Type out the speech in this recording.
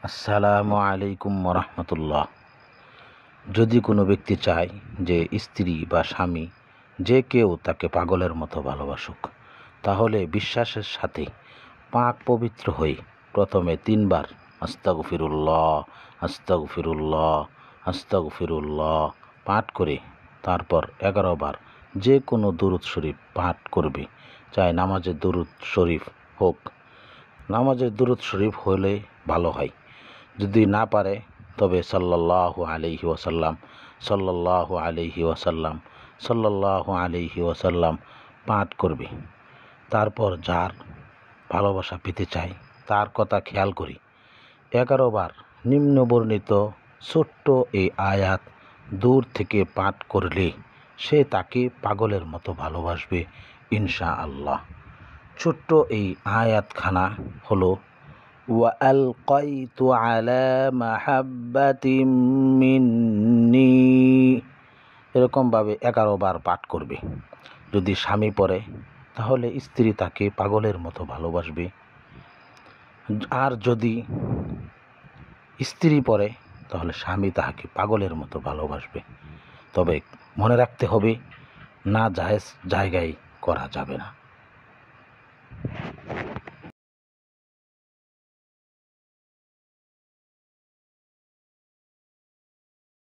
আসসালামু আলাইকুম রহমতুল্লাহ। যদি কোনো ব্যক্তি চায় যে স্ত্রী বা স্বামী যে কেউ তাকে পাগলের মতো ভালোবাসুক, তাহলে বিশ্বাসের সাথে পাক পবিত্র হয়ে প্রথমে 3 বার আস্তাগফিরুল্লাহ আস্তাগফিরুল্লাহ আস্তাগফিরুল্লাহ পাঠ করে তারপর 11 বার যে কোনো দুরূদ শরীফ পাঠ করবে। চাই নামাজের দুরূদ শরীফ হোক, নামাজের দুরূদ শরীফ হলে ভালো হয়। যদি না পারে তবে সাল্লাল্লাহু আলাইহি ওয়াসাল্লাম সাল্লাল্লাহু আলাইহি ওয়াসাল্লাম সাল্লাল্লাহু আলাইহি ওয়াসাল্লাম পাঠ করবে। তারপর যার ভালোবাসা পেতে চায় তার কথা খেয়াল করি 11 বার নিম্নবর্ণিত ছোট্ট এই আয়াত দূর থেকে পাঠ করলে সে তাকে পাগলের মতো ভালোবাসবে ইনশাআল্লাহ। ছোট্ট এই আয়াতখানা হলো وألقيت على محبة مني, এরকমভাবে 11 বার পাঠ করবে। যদি স্বামী পড়ে তাহলে স্ত্রী তাকে পাগলের মতো ভালোবাসবে, আর যদি স্ত্রী পড়ে তাহলে স্বামী তাহাকে পাগলের মতো ভালোবাসবে। তবে মনে রাখতে হবে, না জায়েজ জায়গায় করা যাবে না।